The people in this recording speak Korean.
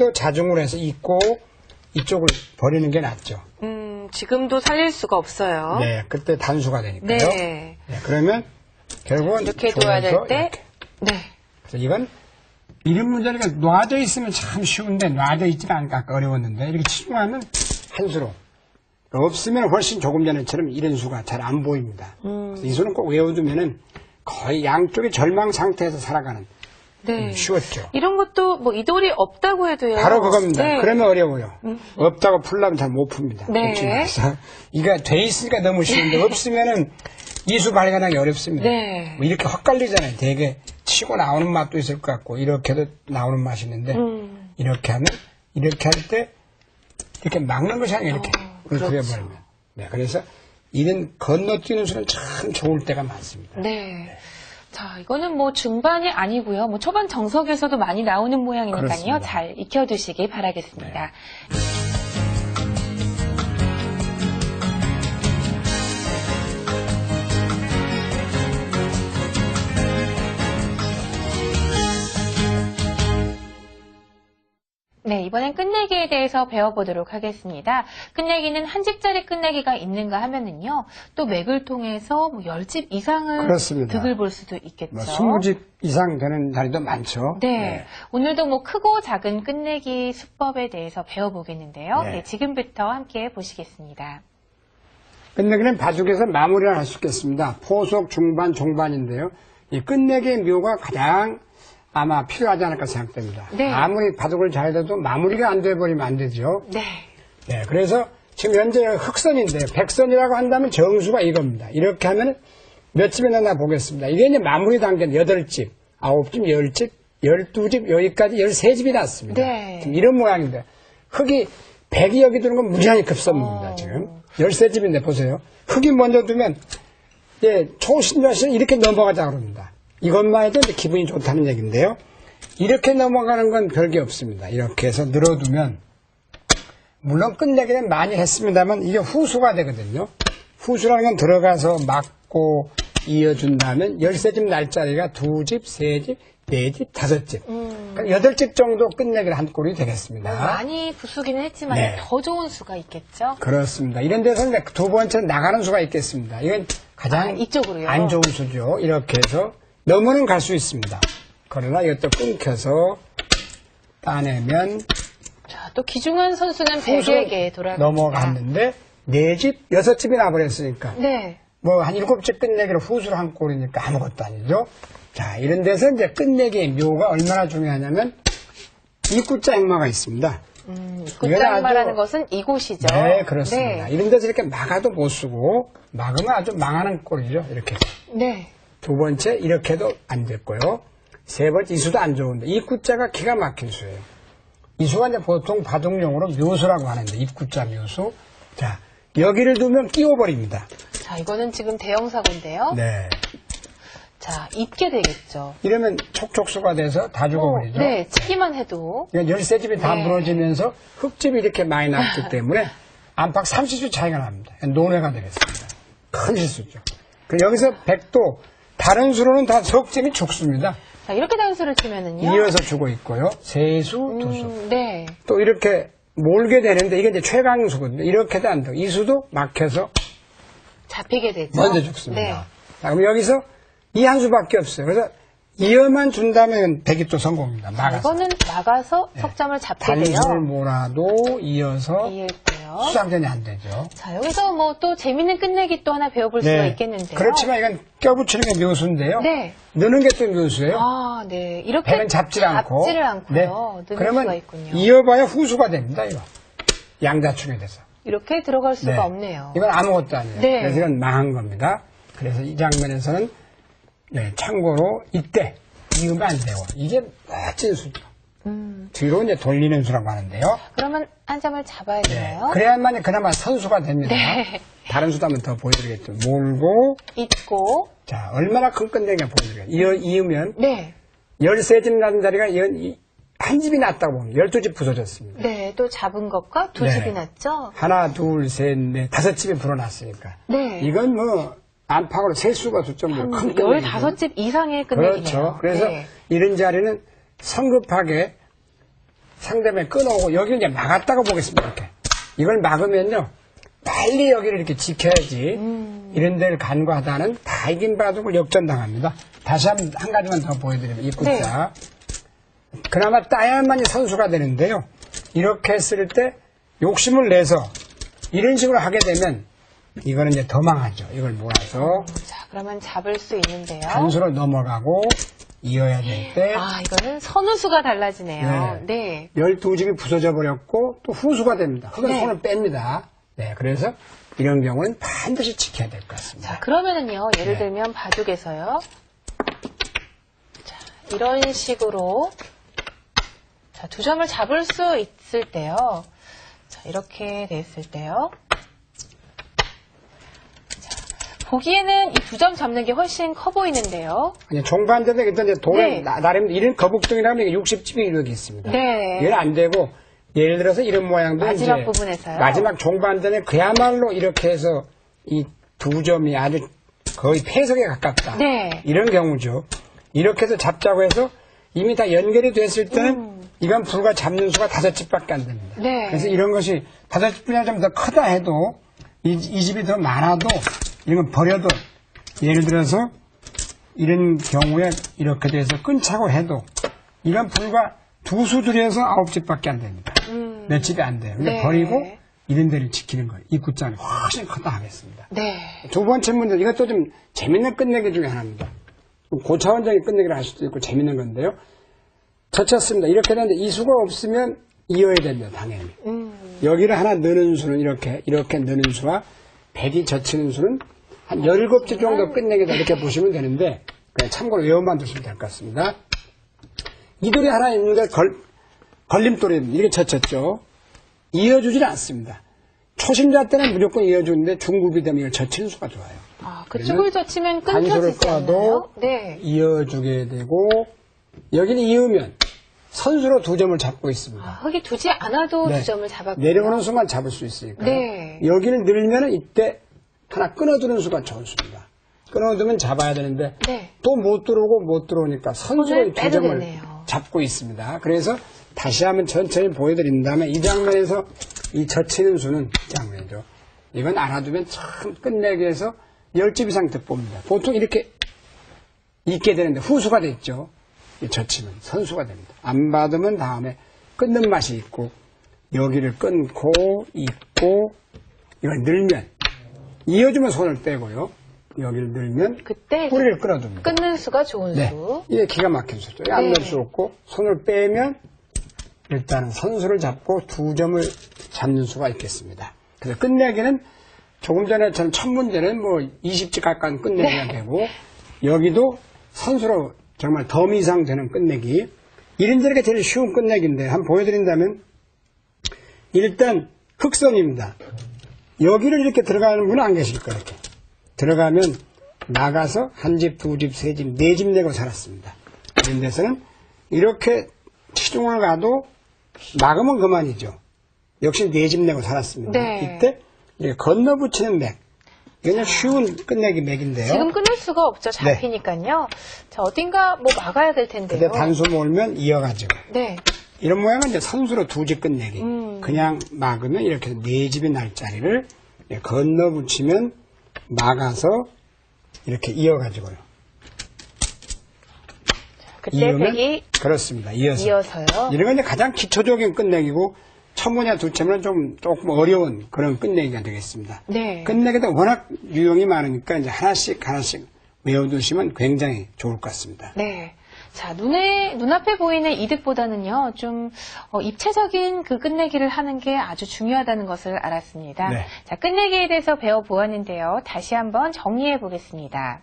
이래도 자중을 해서 잊고 이쪽을 버리는 게 낫죠. 지금도 살릴 수가 없어요. 네, 그때 단수가 되니까요. 네. 네, 그러면 결국은 이렇게 둬야 될 때, 이렇게. 네. 그래서 이건 이런 문제니까 놔져 있으면 참 쉬운데 놔져 있지가 않으니까 아까 어려웠는데 이렇게 치중하면 한 수로. 없으면 훨씬 조금 전에처럼 이런 수가 잘 안 보입니다. 그래서 이 수는 꼭 외워두면은 거의 양쪽이 절망 상태에서 살아가는. 네. 쉬웠죠. 이런 것도 뭐 이 돌이 없다고 해도요. 바로 그겁니다. 네. 그러면 어려워요. 없다고 풀려면 잘 못 풉니다. 네. 그래서 이게 돼 있으니까 너무 쉬운데 없으면은 이수 발견하기 어렵습니다. 네. 뭐 이렇게 확 갈리잖아요. 되게 치고 나오는 맛도 있을 것 같고 이렇게도 나오는 맛이 있는데 이렇게 하면 이렇게 할 때 이렇게 막는 것이 아니라 이렇게 그려버리면. 네. 그래서 이런 건너뛰는 수는 참 좋을 때가 많습니다. 네. 자, 이거는 뭐 중반이 아니고요. 뭐 초반 정석에서도 많이 나오는 모양이니까요. 그렇습니다. 잘 익혀두시기 바라겠습니다. 네, 이번엔 끝내기에 대해서 배워보도록 하겠습니다. 끝내기는 한 집짜리 끝내기가 있는가 하면은요, 또 맥을 통해서 뭐 10집 이상을 그렇습니다. 득을 볼 수도 있겠죠. 뭐 20집 이상 되는 자리도 많죠. 네. 오늘도 뭐 크고 작은 끝내기 수법에 대해서 배워보겠는데요. 네. 네, 지금부터 함께 보시겠습니다. 끝내기는 바둑에서 마무리를 할 수 있겠습니다. 포속, 중반, 종반인데요. 이 끝내기의 묘가 가장 아마 필요하지 않을까 생각됩니다. 네. 아무리 바둑을 잘해도 마무리가 안 돼버리면 안 되죠. 네. 네, 그래서 지금 현재 흑선인데요. 백선이라고 한다면 정수가 이겁니다. 이렇게 하면 몇 집에 넣나 보겠습니다. 이게 이제 마무리 단계는 8집, 9집, 10집, 12집, 여기까지 13집이 났습니다. 네. 지금 이런 모양인데 흙이 100이 여기 드는 건 무지하게 급선무입니다. 지금 13집인데 보세요. 흙이 먼저 두면 예, 초신자씨는 이렇게 넘어가자고 합니다. 이것만 해도 이제 기분이 좋다는 얘기인데요. 이렇게 넘어가는 건 별게 없습니다. 이렇게 해서 늘어두면 물론 끝내기는 많이 했습니다만 이게 후수가 되거든요. 후수라는 건 들어가서 막고 이어준다면 13집 날짜리가 2집, 3집, 4집, 5집. 그러니까 8집 정도 끝내기를 한 꼴이 되겠습니다. 많이 부수기는 했지만 네. 더 좋은 수가 있겠죠? 그렇습니다. 이런 데서 이제 두 번째 나가는 수가 있겠습니다. 이건 가장 이쪽으로요? 안 좋은 수죠. 이렇게 해서 넘어는 갈 수 있습니다. 그러나 이것도 끊겨서 따내면 자, 또 기중한 선수는 100에게 돌아갑니다. 넘어갔는데 4집, 6집이 나버렸으니까 네. 뭐 한 7집 끝내기로 후수로 한 꼴이니까 아무것도 아니죠. 자, 이런 데서 이제 끝내기의 묘가 얼마나 중요하냐면 입구자 행마가 있습니다. 입구장마라는 것은 이곳이죠. 네, 그렇습니다. 네. 이런 데서 이렇게 막아도 못 쓰고 막으면 아주 망하는 꼴이죠. 이렇게 해서. 네. 두 번째 이렇게도 안 됐고요. 세 번째 이수도 안 좋은데 입구자가 기가 막힌 수예요. 이 수가 이제 보통 바둑용어로 묘수라고 하는데 입구자 묘수. 자, 여기를 두면 끼워버립니다. 자, 이거는 지금 대형 사고인데요. 네. 자, 잊게 되겠죠. 이러면 촉촉수가 돼서 다 죽어버리죠. 네, 치기만 해도. 그러니까 열쇠집이 다 네. 무너지면서 흙집이 이렇게 많이 났기 때문에 안팎 30수 차이가 납니다. 논외가 되겠습니다. 큰 실수죠. 여기서 100도 다른 수로는 다 석집이 죽습니다. 자, 이렇게 단수를 치면은요. 이어서 주고 있고요. 세수, 두수. 네. 또 이렇게 몰게 되는데 이게 이제 최강수거든요. 이렇게도 안 돼요. 이 수도 막혀서 잡히게 되죠. 먼저 죽습니다. 네. 자, 그럼 여기서 이 한 수밖에 없어요. 그래서 이어만 준다면 백입도 성공입니다. 자, 막아서. 이거는 막아서 석점을 잡게 돼요. 단수를 몰아도 이어서 이해했고요. 수상전이 안 되죠. 자, 여기서 뭐 또 재밌는 끝내기 또 하나 배워볼 수가 있겠는데요. 그렇지만 이건 껴붙이는 게 묘수인데요. 네. 넣는 게 또 묘수예요. 아, 네. 이렇게 배는 잡질 않고. 잡지를 않고요. 네. 넣는 그러면 수가 있군요. 이어봐야 후수가 됩니다. 이거 양자축이 돼서. 이렇게 들어갈 수가 네. 없네요. 이건 아무것도 아니에요. 네. 그래서 이건 망한 겁니다. 그래서 이 장면에서는 네, 참고로 이때 이으면 안 되고 이게 멋진 수죠. 뒤로 이제 돌리는 수라고 하는데요. 그러면 한 점을 잡아야 네. 되나요? 그래야만 그나마 선수가 됩니다. 네. 다른 수도 한번 더 보여드리겠죠. 몰고 잊고. 자 얼마나 큰 끝내기가 보여드려요. 이으면 네. 13집 나는 자리가 한 집이 났다고 보면 12집 부서졌습니다. 네. 또 잡은 것과 두 네. 집이 났죠? 하나, 둘, 셋, 넷, 5집이 불어났으니까. 네. 이건 뭐 안팎으로 셀 수가 없을 정도로 큰 끝내기죠. 15집 이상의 끝내기네요. 그렇죠. 그래서 네. 이런 자리는 성급하게 상대방이 끊어오고 여기를 이제 막았다고 보겠습니다. 이렇게. 이걸 막으면요. 빨리 여기를 이렇게 지켜야지. 이런 데를 간과하다는 다 이긴 바둑을 역전당합니다. 다시 한 가지만 더 보여드리면 이 굿자. 그나마 따야만이 선수가 되는데요. 이렇게 했을 때 욕심을 내서 이런 식으로 하게 되면 이거는 이제 더 망하죠. 이걸 몰아서 자, 그러면 잡을 수 있는데요. 단수로 넘어가고 이어야 될 때 아, 이거는 선우수가 달라지네요. 네. 12집이 부서져 버렸고 또 후수가 됩니다. 흙은 네. 손을 뺍니다. 네, 그래서 이런 경우는 반드시 지켜야 될 것 같습니다. 자, 그러면은요, 예를 네. 들면 바둑에서요. 자, 이런 식으로 자, 2점을 잡을 수 있을 때요. 자, 이렇게 됐을 때요. 자, 보기에는 이 2점 잡는 게 훨씬 커 보이는데요. 아니, 종반전에 일단 이제 돌에 네. 나름 이런 거북등이라면 60집이 이렇게 있습니다. 네. 이건 안 되고 예를 들어서 이런 모양도 마지막 이제 부분에서요. 마지막 종반전에 그야말로 이렇게 해서 이 2점이 아주 거의 패석에 가깝다. 네. 이런 경우죠. 이렇게 해서 잡자고 해서 이미 다 연결이 됐을 때는 이건 불과 잡는 수가 5집밖에 안 됩니다. 네. 그래서 이런 것이 5집이나 좀 더 크다 해도 이 집이 더 많아도 이런 건 버려도 예를 들어서 이런 경우에 이렇게 돼서 끊자고 해도 이건 불과 2수 들여서 9집밖에 안 됩니다. 몇 집이 안 돼요. 근데 네. 버리고 이런 데를 지키는 거예요. 이 굿자는 훨씬 크다 하겠습니다. 네. 두 번째 문제, 이것도 좀 재밌는 끝내기 중에 하나입니다. 고차원적인 끝내기를 할 수도 있고 재밌는 건데요. 젖혔습니다. 이렇게 되는데 이 수가 없으면 이어야 됩니다. 당연히. 여기를 하나 넣는 수는 이렇게 넣는 수와 100이 젖히는 수는 한 17집 정도 끝내기다 이렇게 보시면 되는데 그냥 참고로 외워만 두시면 될 것 같습니다. 이 돌이 하나 있는데 걸림돌입니다. 이렇게 젖혔죠. 이어주질 않습니다. 초심자 때는 무조건 이어주는데 중급이 되면 이걸 젖히는 수가 좋아요. 아, 그쪽을 젖히면 단수를 끊겨지지 꺼도 않나요? 네. 이어주게 되고 여기는 이으면 선수로 2점을 잡고 있습니다. 아, 흙이 두지 않아도 네. 2점을 잡았고요. 내려오는 순간 잡을 수 있으니까. 네. 여기를 늘면 이때 하나 끊어두는 수가 좋은 수입니다. 끊어두면 잡아야 되는데 네. 또 못 들어오고 못 들어오니까 선수로 손을 2점을 빼도 되네요. 잡고 있습니다. 그래서 다시 한번 천천히 보여드린 다음에 이 장면에서 이 젖히는 수는 이 장면이죠. 이건 알아두면 참 끝내기 위해서 10집 이상 득봅니다. 보통 이렇게 있게 되는데 후수가 됐죠. 이 젖히면 선수가 됩니다. 안 받으면 다음에 끊는 맛이 있고 여기를 끊고 있고 이걸 늘면 이어주면 손을 빼고요. 여기를 늘면 그때 뿌리를 끌어둡니다. 끊는 수가 좋은 네. 수. 이게 기가 막힌 수죠. 안 네. 넣을 수 없고 손을 빼면 일단 선수를 잡고 2점을 잡는 수가 있겠습니다. 그래서 끝내기는 조금 전에 전 첫 문제는 뭐 20집 가까운 끝내기가 되고 여기도 선수로 정말 덤 이상 되는 끝내기. 이런저렇게 제일 쉬운 끝내기인데 한번 보여드린다면 일단 흑선입니다. 여기를 이렇게 들어가는 분은 안 계실 거예요. 이렇게. 들어가면 나가서 한 집, 2집, 3집, 4집 내고 살았습니다. 이런 데서는 이렇게 시중을 가도 막으면 그만이죠. 역시 4집 내고 살았습니다. 네. 이때 이렇게 건너붙이는 맥. 이건 쉬운 끝내기 맥인데요. 지금 끊을 수가 없죠. 잡히니까요. 자, 어딘가 뭐 막아야 될 텐데요. 근데 단수 몰면 이어가죠. 네. 이런 모양은 이제 선수로 2집 끝내기. 그냥 막으면 이렇게 4집의 날짜리를 건너붙이면 막아서 이렇게 이어가지고요. 그때 이으면 백이 그렇습니다. 이어서요. 이어서요. 이런 건 이제 가장 기초적인 끝내기고 첫 문이나 두 채는 조금 어려운 그런 끝내기가 되겠습니다. 네. 끝내기도 워낙 유형이 많으니까 이제 하나씩 외워두시면 굉장히 좋을 것 같습니다. 네. 자, 눈앞에 보이는 이득보다는요, 좀, 입체적인 그 끝내기를 하는 게 아주 중요하다는 것을 알았습니다. 네. 자, 끝내기에 대해서 배워보았는데요. 다시 한번 정리해 보겠습니다.